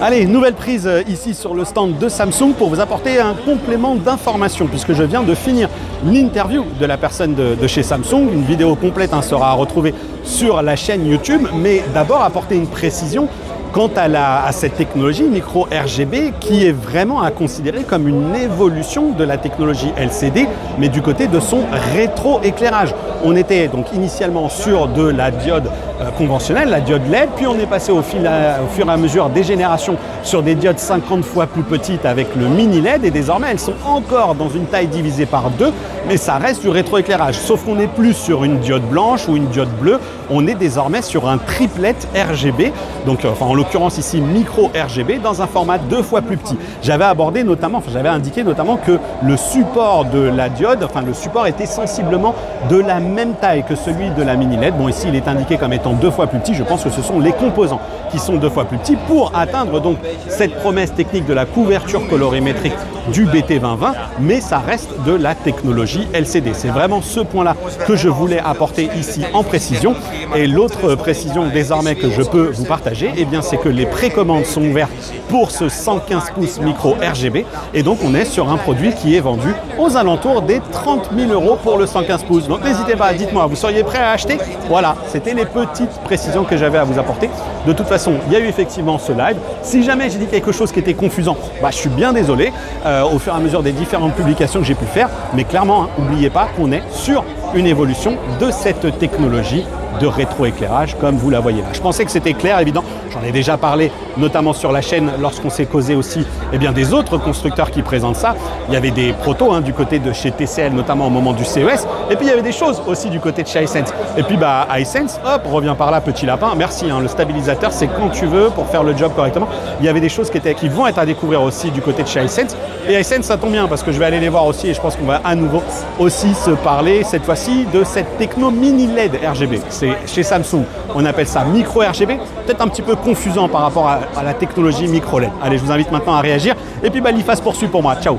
Allez, nouvelle prise ici sur le stand de Samsung pour vous apporter un complément d'information puisque je viens de finir l'interview de la personne de chez Samsung. Une vidéo complète sera à retrouver sur la chaîne YouTube, mais d'abord apporter une précision quant à cette technologie micro RGB qui est vraiment à considérer comme une évolution de la technologie LCD, mais du côté de son rétroéclairage. On était donc initialement sur de la diode conventionnelle, la diode LED, puis on est passé au fur et à mesure des générations sur des diodes 50 fois plus petites avec le mini LED, et désormais elles sont encore dans une taille divisée par 2, mais ça reste du rétroéclairage, sauf qu'on n'est plus sur une diode blanche ou une diode bleue, on est désormais sur un triplet RGB, donc en l'occurrence ici micro RGB dans un format 2 fois plus petit. J'avais indiqué notamment que le support de la diode, le support était sensiblement de la même taille que celui de la mini LED. Bon, ici il est indiqué comme étant 2 fois plus petit. Je pense que ce sont les composants qui sont 2 fois plus petits pour atteindre donc cette promesse technique de la couverture colorimétrique du BT2020, mais ça reste de la technologie LCD. C'est vraiment ce point-là que je voulais apporter ici en précision. Et l'autre précision désormais que je peux vous partager, eh bien, c'est que les précommandes sont ouvertes pour ce 115 pouces micro RGB, et donc on est sur un produit qui est vendu aux alentours des 30 000 € pour le 115 pouces. Donc n'hésitez pas, dites-moi, vous seriez prêt à acheter? Voilà, c'était les petites précisions que j'avais à vous apporter. De toute façon, il y a eu effectivement ce live. Si jamais j'ai dit quelque chose qui était confusant, je suis bien désolé au fur et à mesure des différentes publications que j'ai pu faire, mais clairement, n'oubliez pas qu'on est sur une évolution de cette technologie de rétroéclairage comme vous la voyez là. Je pensais que c'était clair, évident. J'en ai déjà parlé notamment sur la chaîne lorsqu'on s'est causé aussi des autres constructeurs qui présentent ça. Il y avait des protos du côté de chez TCL, notamment au moment du CES, et puis il y avait des choses aussi du côté de chez Hisense. Et puis Hisense, hop, revient par là, petit lapin, merci, le stabilisateur c'est quand tu veux pour faire le job correctement. Il y avait des choses qui vont être à découvrir aussi du côté de chez Hisense, et Hisense ça tombe bien parce que je vais aller les voir aussi, et je pense qu'on va à nouveau aussi se parler cette fois-ci de cette techno mini LED RGB. C'est chez Samsung, on appelle ça micro RGB, peut-être un petit peu confusant par rapport à la technologie micro LED. Allez, je vous invite maintenant à réagir, et puis l'IFAS poursuit pour moi. Ciao.